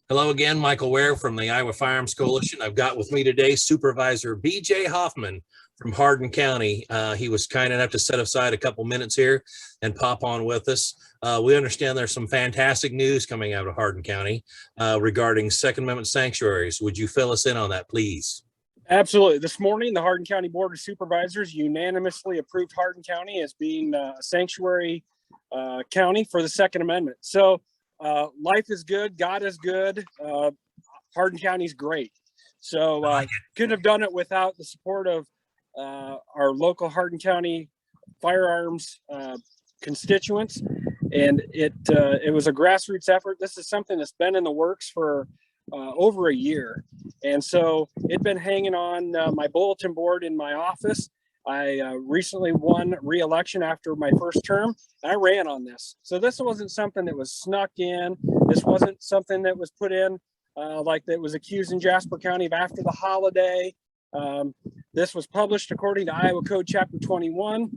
Hello again, Michael Ware from the Iowa Firearms Coalition. I've got with me today Supervisor B.J. Hoffman from Hardin County. He was kind enough to set aside a couple minutes here and pop on with us. We understand there's some fantastic news coming out of Hardin County regarding Second Amendment sanctuaries. Would you fill us in on that, please? Absolutely. This morning, the Hardin County Board of Supervisors unanimously approved Hardin County as being a sanctuary county for the Second Amendment. So life is good, God is good, Hardin County is great. So couldn't have done it without the support of our local Hardin County firearms constituents. And it was a grassroots effort. This is something that's been in the works for over a year. And so it'd been hanging on my bulletin board in my office. I recently won re-election after my first term. I ran on this. So this wasn't something that was snuck in. This wasn't something that was put in like that was accused in Jasper County of after the holiday. This was published according to Iowa Code Chapter 21.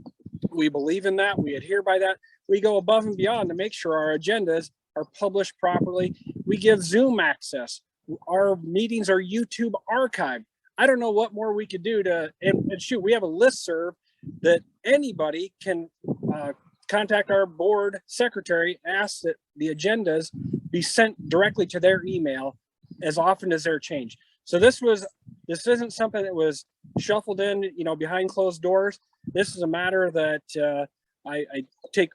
We believe in that. We adhere by that. We go above and beyond to make sure our agendas are published properly. We give Zoom access. Our meetings are YouTube archived. I don't know what more we could do to, and shoot, we have a listserv that anybody can contact our board secretary, ask that the agendas be sent directly to their email as often as they're changed. So this isn't something that was shuffled in, behind closed doors. This is a matter that I take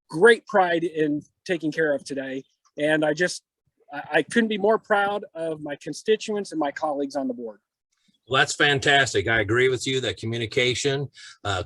great pride in taking care of today. And I couldn't be more proud of my constituents and my colleagues on the board. Well, that's fantastic. I agree with you that communication,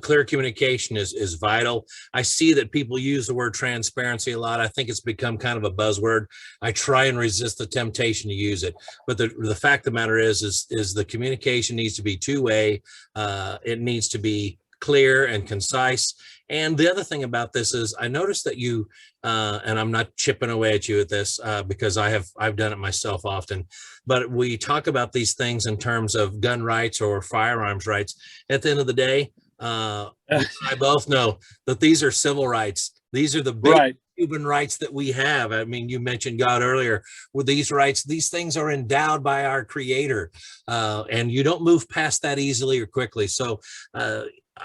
clear communication is vital. I see that people use the word transparency a lot. I think it's become kind of a buzzword. I try and resist the temptation to use it. But the fact of the matter is the communication needs to be two-way. It needs to be clear and concise. And the other thing about this is I noticed that you, and I'm not chipping away at you at this because I've done it myself often, but we talk about these things in terms of gun rights or firearms rights. At the end of the day, I both know that these are civil rights. These are the big human rights that we have. I mean, you mentioned God earlier. With these rights, these things are endowed by our Creator, and you don't move past that easily or quickly. So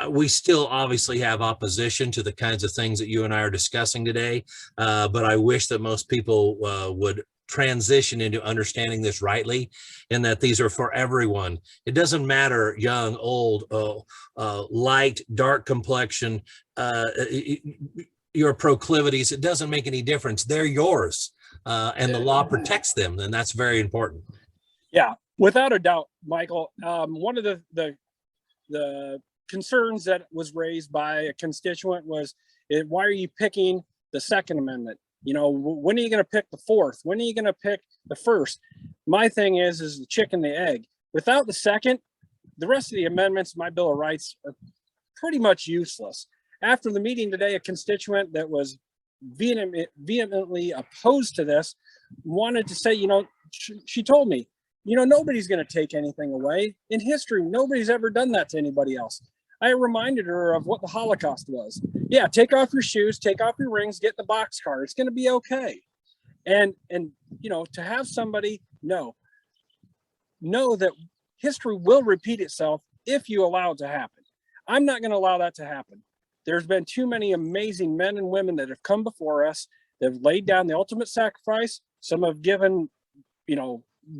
we still obviously have opposition to the kinds of things that you and I are discussing today, but I wish that most people would transition into understanding this rightly, and that these are for everyone. It doesn't matter young, old, light, dark complexion, your proclivities. It doesn't make any difference. They're yours, and the law protects them, and that's very important. Yeah, without a doubt, Michael. One of the concerns that was raised by a constituent was, why are you picking the Second Amendment? When are you going to pick the Fourth? When are you going to pick the First? My thing is the chicken, the egg. Without the second, the rest of the amendments, my Bill of Rights, are pretty much useless. After the meeting today, a constituent that was vehemently opposed to this wanted to say, she told me, nobody's going to take anything away. In history, nobody's ever done that to anybody else. I reminded her of what the Holocaust was. Yeah, take off your shoes, take off your rings, get in the boxcar. It's going to be okay. And to have somebody know that history will repeat itself if you allow it to happen. I'm not going to allow that to happen. There's been too many amazing men and women that have come before us that have laid down the ultimate sacrifice. Some have given,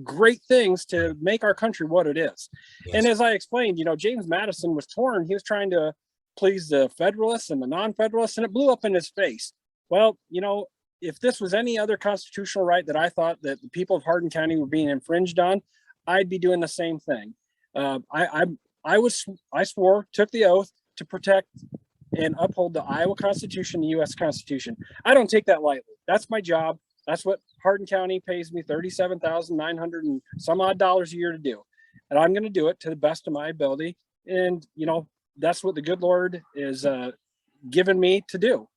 great things to make our country what it is. Yes. And as I explained, James Madison was torn. He was trying to please the Federalists and the non-Federalists, and it blew up in his face. Well, if this was any other constitutional right that I thought that the people of Hardin County were being infringed on, I'd be doing the same thing. I swore, took the oath to protect and uphold the Iowa Constitution, the U.S. Constitution. I don't take that lightly. That's my job. That's what Hardin County pays me, $37,900 and some odd dollars a year to do. And I'm going to do it to the best of my ability. And, that's what the good Lord is given me to do.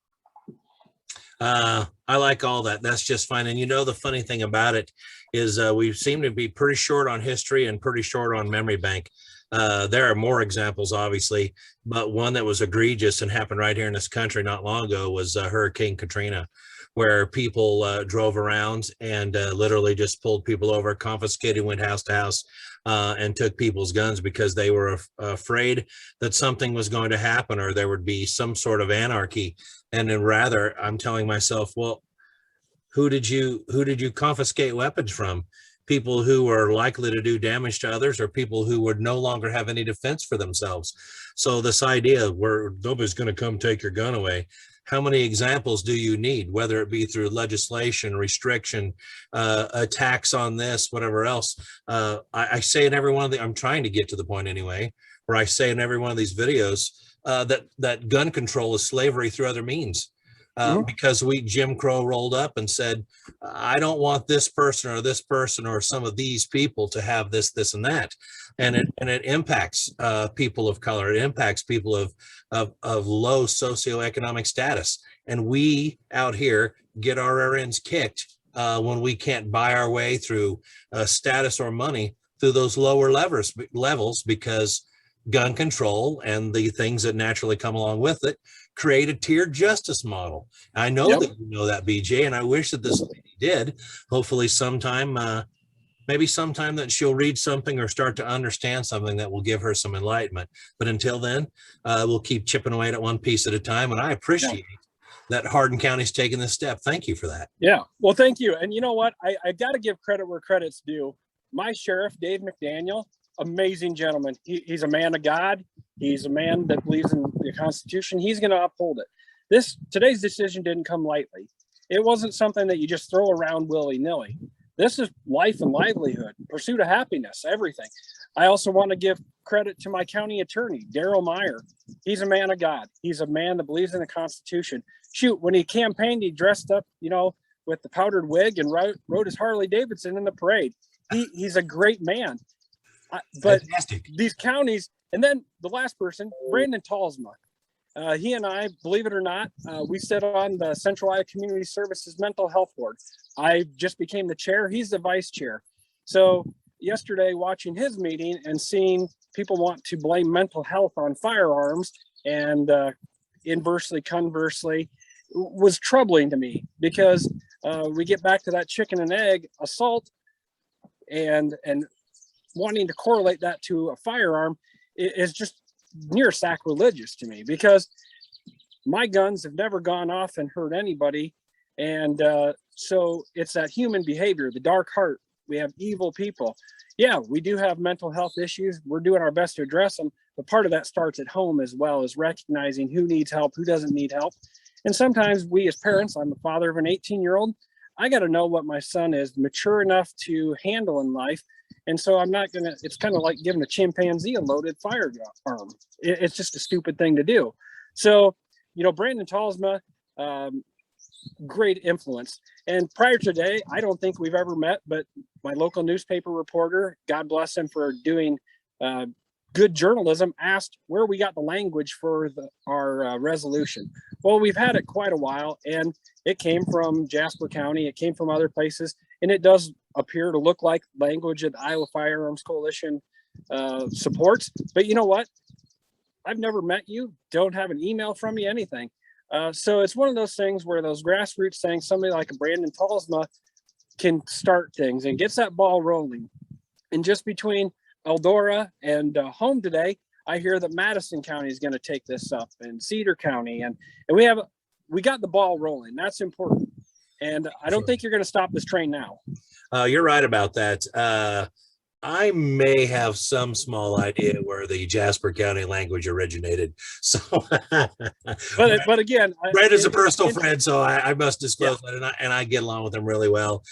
I like all that. That's just fine. And the funny thing about it is we seem to be pretty short on history and pretty short on memory bank. There are more examples, obviously, but one that was egregious and happened right here in this country not long ago was Hurricane Katrina, where people drove around and literally just pulled people over, confiscated, went house to house, and took people's guns because they were afraid that something was going to happen or there would be some sort of anarchy. And then rather, I'm telling myself, well, who did you confiscate weapons from? People who are likely to do damage to others, or people who would no longer have any defense for themselves. So this idea where nobody's going to come take your gun away, how many examples do you need, whether it be through legislation, restriction, a tax on this, whatever else? I say in every one of the, I'm trying to get to the point anyway, where I say in every one of these videos that gun control is slavery through other means. Because Jim Crow rolled up and said, I don't want this person or some of these people to have this, this, and that. And it impacts people of color. It impacts people of low socioeconomic status. And we out here get our rear ends kicked when we can't buy our way through status or money through those lower levels, because gun control and the things that naturally come along with it create a tiered justice model. I know that you know that, BJ, and I wish that this lady did. Hopefully sometime, maybe sometime that she'll read something or start to understand something that will give her some enlightenment. But until then, we'll keep chipping away at one piece at a time. And I appreciate that Hardin County's taking this step. Thank you for that. Yeah, well, thank you. And you know what? I got to give credit where credit's due. My sheriff, Dave McDaniel, amazing gentleman. He's a man of God. He's a man that believes in the Constitution. He's going to uphold it. Today's decision didn't come lightly. It wasn't something that you just throw around willy-nilly. This is life and livelihood, pursuit of happiness, everything. I also want to give credit to my county attorney, Daryl Meyer. He's a man of God. He's a man that believes in the Constitution. Shoot, when he campaigned, he dressed up, with the powdered wig and rode his Harley Davidson in the parade. He's a great man. But fantastic. These counties, and then the last person, Brandon Talsma, he and I, believe it or not, we sit on the Central Iowa Community Services Mental Health Board. I just became the chair. He's the vice chair. So yesterday, watching his meeting and seeing people want to blame mental health on firearms and conversely, was troubling to me, because we get back to that chicken and egg assault and wanting to correlate that to a firearm is just near sacrilegious to me, because my guns have never gone off and hurt anybody. And so it's that human behavior, the dark heart. We have evil people. Yeah, we do have mental health issues. We're doing our best to address them. But part of that starts at home as well, as recognizing who needs help, who doesn't need help. And sometimes we as parents, I'm the father of an 18-year-old, I got to know what my son is mature enough to handle in life. And so I'm not going to, it's kind of like giving a chimpanzee a loaded firearm. It's just a stupid thing to do. So, Brandon Talsma, great influence. And prior to today, I don't think we've ever met, but my local newspaper reporter, God bless him for doing good journalism, asked where we got the language for our resolution. Well, we've had it quite a while, and it came from Jasper County. It came from other places, and it does appear to look like language that the Iowa Firearms Coalition supports. But you know what? I've never met you, don't have an email from you, anything. So it's one of those things where those grassroots things, somebody like a Brandon Talsma can start things and gets that ball rolling. And just between Eldora and home today, I hear that Madison County is going to take this up, and Cedar County, and we got the ball rolling. That's important. And I don't think you're going to stop this train now. You're right about that. I may have some small idea where the Jasper County language originated. So, but again, Brad is a personal friend, so I must disclose that, and I get along with him really well.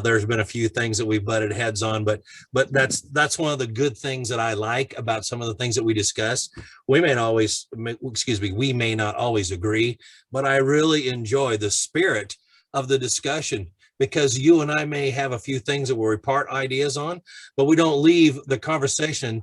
There's been a few things that we butted heads on, but that's one of the good things that I like about some of the things that we discuss. We may not always agree, but I really enjoy the spirit of the discussion, because you and I may have a few things that we'll repart ideas on, but we don't leave the conversation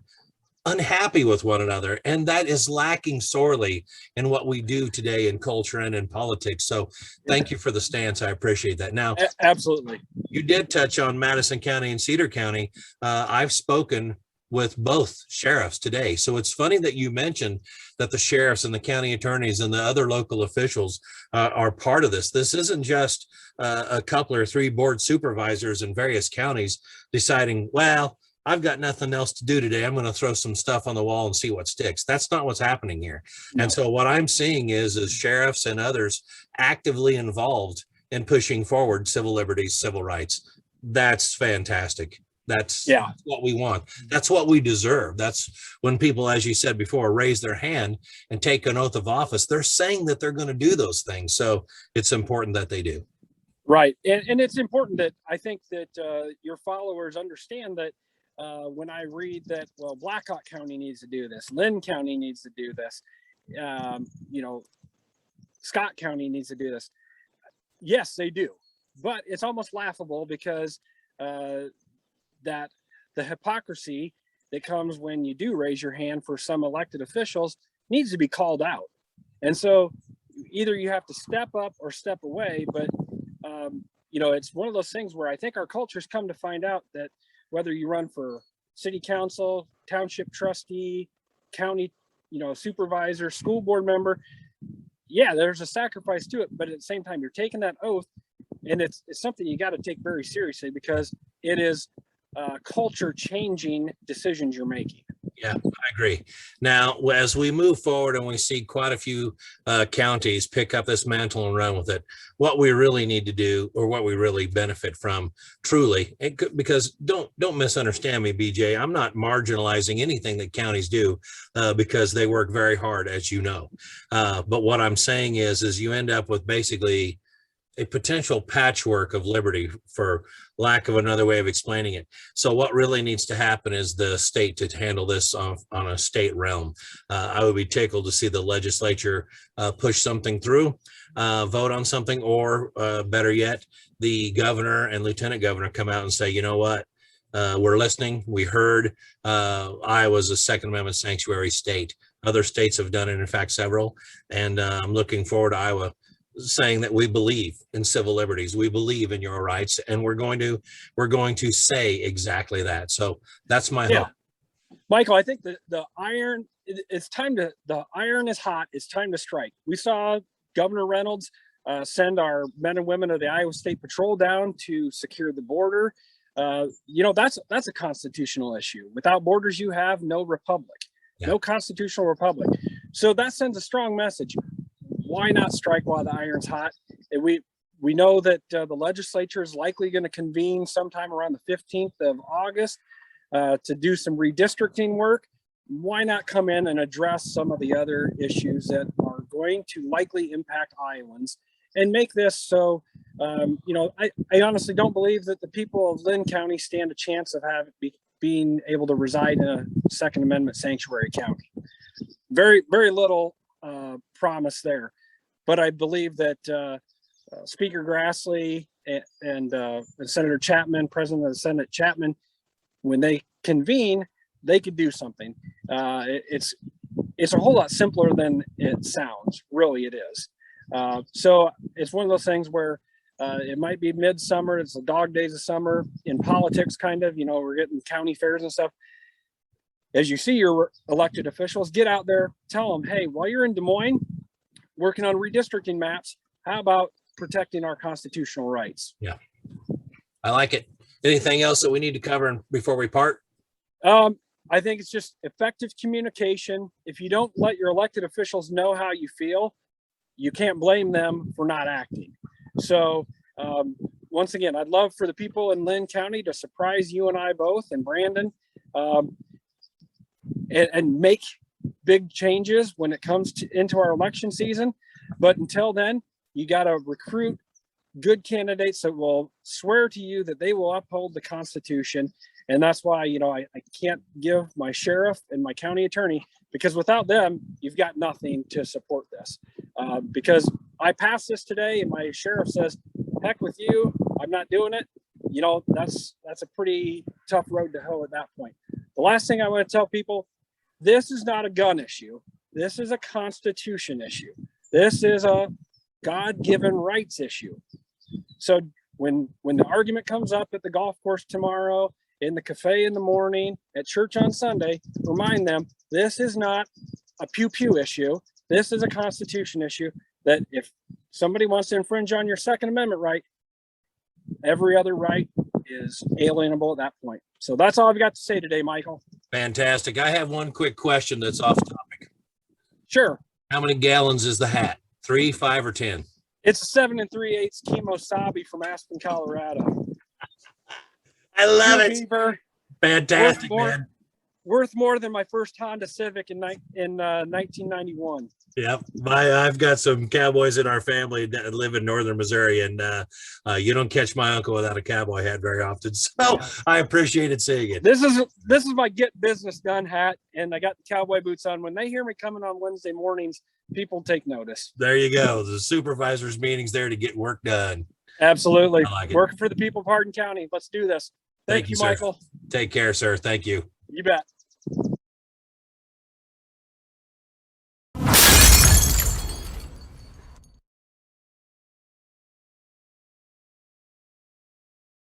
unhappy with one another. And that is lacking sorely in what we do today in culture and in politics. So thank you for the stance. I appreciate that. Now, absolutely. You did touch on Madison County and Cedar County. I've spoken with both sheriffs today. So it's funny that you mentioned that the sheriffs and the county attorneys and the other local officials are part of this. This isn't just a couple or three board supervisors in various counties deciding, well, I've got nothing else to do today. I'm going to throw some stuff on the wall and see what sticks. That's not what's happening here. No. And so what I'm seeing is sheriffs and others actively involved in pushing forward civil liberties, civil rights. That's fantastic. That's what we want. That's what we deserve. That's when people, as you said before, raise their hand and take an oath of office. They're saying that they're going to do those things. So it's important that they do. Right. And it's important that I think that your followers understand that when I read that, well, Blackhawk County needs to do this, Lynn County needs to do this, Scott County needs to do this. Yes, they do. But it's almost laughable because that the hypocrisy that comes when you do raise your hand for some elected officials needs to be called out. And so either you have to step up or step away. But, it's one of those things where I think our culture's come to find out that whether you run for city council, township trustee, county, supervisor, school board member, there's a sacrifice to it. But at the same time, you're taking that oath, and it's something you got to take very seriously because it is culture changing decisions you're making. Yeah, I agree. Now, as we move forward and we see quite a few counties pick up this mantle and run with it, what we really need to do, or what we really benefit from truly, because don't misunderstand me, BJ, I'm not marginalizing anything that counties do because they work very hard, as you know. But what I'm saying is you end up with basically a potential patchwork of liberty, for lack of another way of explaining it. So what really needs to happen is the state to handle this on a state realm. I would be tickled to see the legislature push something through, vote on something, or better yet, the governor and lieutenant governor come out and say, you know what, we're listening. We heard Iowa's a Second Amendment sanctuary state. Other states have done it, in fact, several. And I'm looking forward to Iowa saying that we believe in civil liberties, we believe in your rights, and we're going to say exactly that. So that's my hope. Michael, I think that the iron is hot. It's time to strike. We saw Governor Reynolds send our men and women of the Iowa State Patrol down to secure the border. That's a constitutional issue. Without borders, you have no republic, no constitutional republic. So that sends a strong message. Why not strike while the iron's hot? And we know that the legislature is likely going to convene sometime around the 15th of August to do some redistricting work. Why not come in and address some of the other issues that are going to likely impact Iowans and make this so, I honestly don't believe that the people of Lynn County stand a chance of being able to reside in a Second Amendment sanctuary county. Very, very little promise there. But I believe that Speaker Grassley and Senator Chapman, President of the Senate Chapman, when they convene, they could do something. It's a whole lot simpler than it sounds. Really, it is. So it's one of those things where it might be midsummer. It's the dog days of summer in politics, kind of. We're getting county fairs and stuff. As you see your elected officials, get out there, tell them, hey, while you're in Des Moines working on redistricting maps, how about protecting our constitutional rights? Yeah, I like it. Anything else that we need to cover before we part? I think it's just effective communication. If you don't let your elected officials know how you feel, you can't blame them for not acting. So once again, I'd love for the people in Lynn County to surprise you and I both, and Brandon, and make big changes when it comes into our election season. But until then, you got to recruit good candidates that will swear to you that they will uphold the Constitution. And that's why, I can't give my sheriff and my county attorney, because without them, you've got nothing to support this. Because I passed this today and my sheriff says, heck with you, I'm not doing it. That's a pretty tough road to hoe at that point. The last thing I want to tell people, this is not a gun issue. This is a Constitution issue. This is a God-given rights issue. So when the argument comes up at the golf course tomorrow, in the cafe in the morning, at church on Sunday, remind them this is not a pew-pew issue. This is a Constitution issue, that if somebody wants to infringe on your Second Amendment right, every other right is alienable at that point. So that's all I've got to say today, Michael. Fantastic. I have one quick question that's off topic. Sure. How many gallons is the hat? 3, 5, or 10? It's a 7 3/8 Kemosabe from Aspen, Colorado. I love it. Beaver, Fantastic, worth more, man. worth more than my first Honda Civic in 1991. Yep. I've got some cowboys in our family that live in northern Missouri, and you don't catch my uncle without a cowboy hat very often. So I appreciated seeing it. This is my get business done hat, and I got the cowboy boots on. When they hear me coming on Wednesday mornings, people take notice. There you go. The supervisors meetings there to get work done. Absolutely. I like it. Working for the people of Hardin County. Let's do this. Thank you, sir. Michael. Take care, sir. Thank you. You bet.